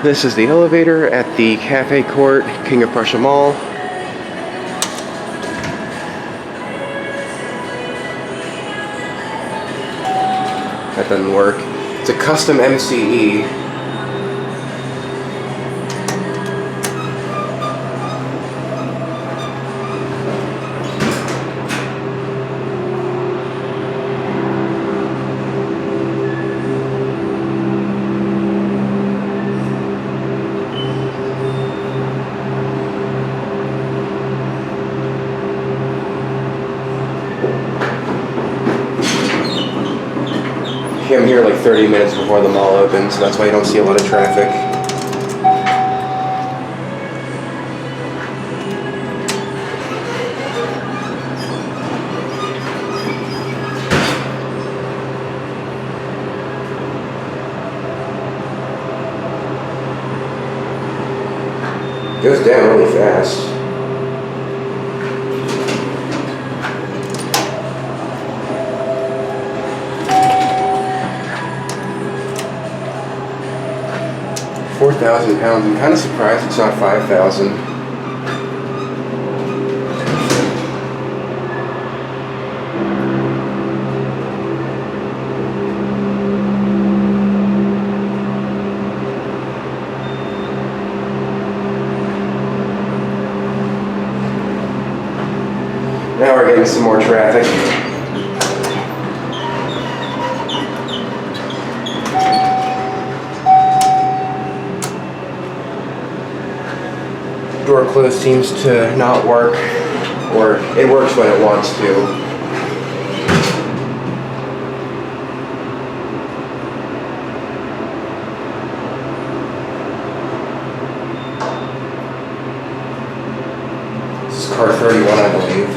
This is the elevator at the Cafe Court, King of Prussia Mall. That doesn't work. It's a custom MCE. I'm here like 30 minutes before the mall opens, so that's why you don't see a lot of traffic. It goes down really fast. £4,000. I'm kind of surprised it's not 5,000. Now we're getting some more traffic. Door close seems to not work, or it works when it wants to. This is car 31, I believe.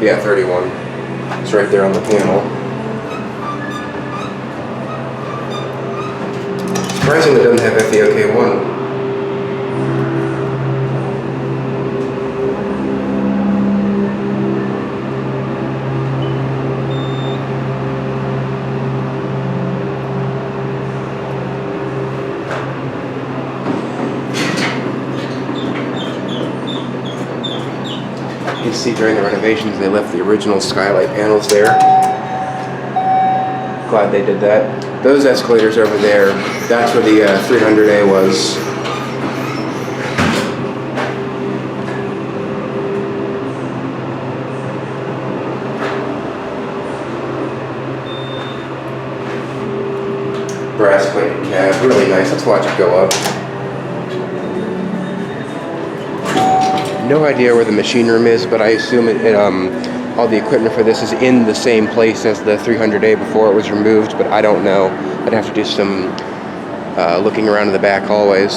Yeah, 31. It's right there on the panel. Surprising it doesn't have FEOK1. You can see during the renovations they left the original skylight panels there. Glad they did that. Those escalators over there, that's where the 300A was. Brass plated cab, really nice. Let's watch it go up. No idea where the machine room is, but I assume all the equipment for this is in the same place as the 300A before it was removed, but I don't know. I'd have to do some looking around in the back hallways.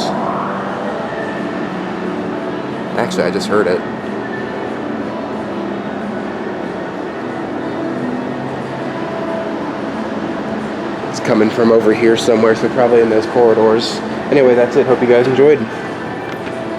Actually, I just heard it. It's coming from over here somewhere, so probably in those corridors. Anyway, that's it. Hope you guys enjoyed.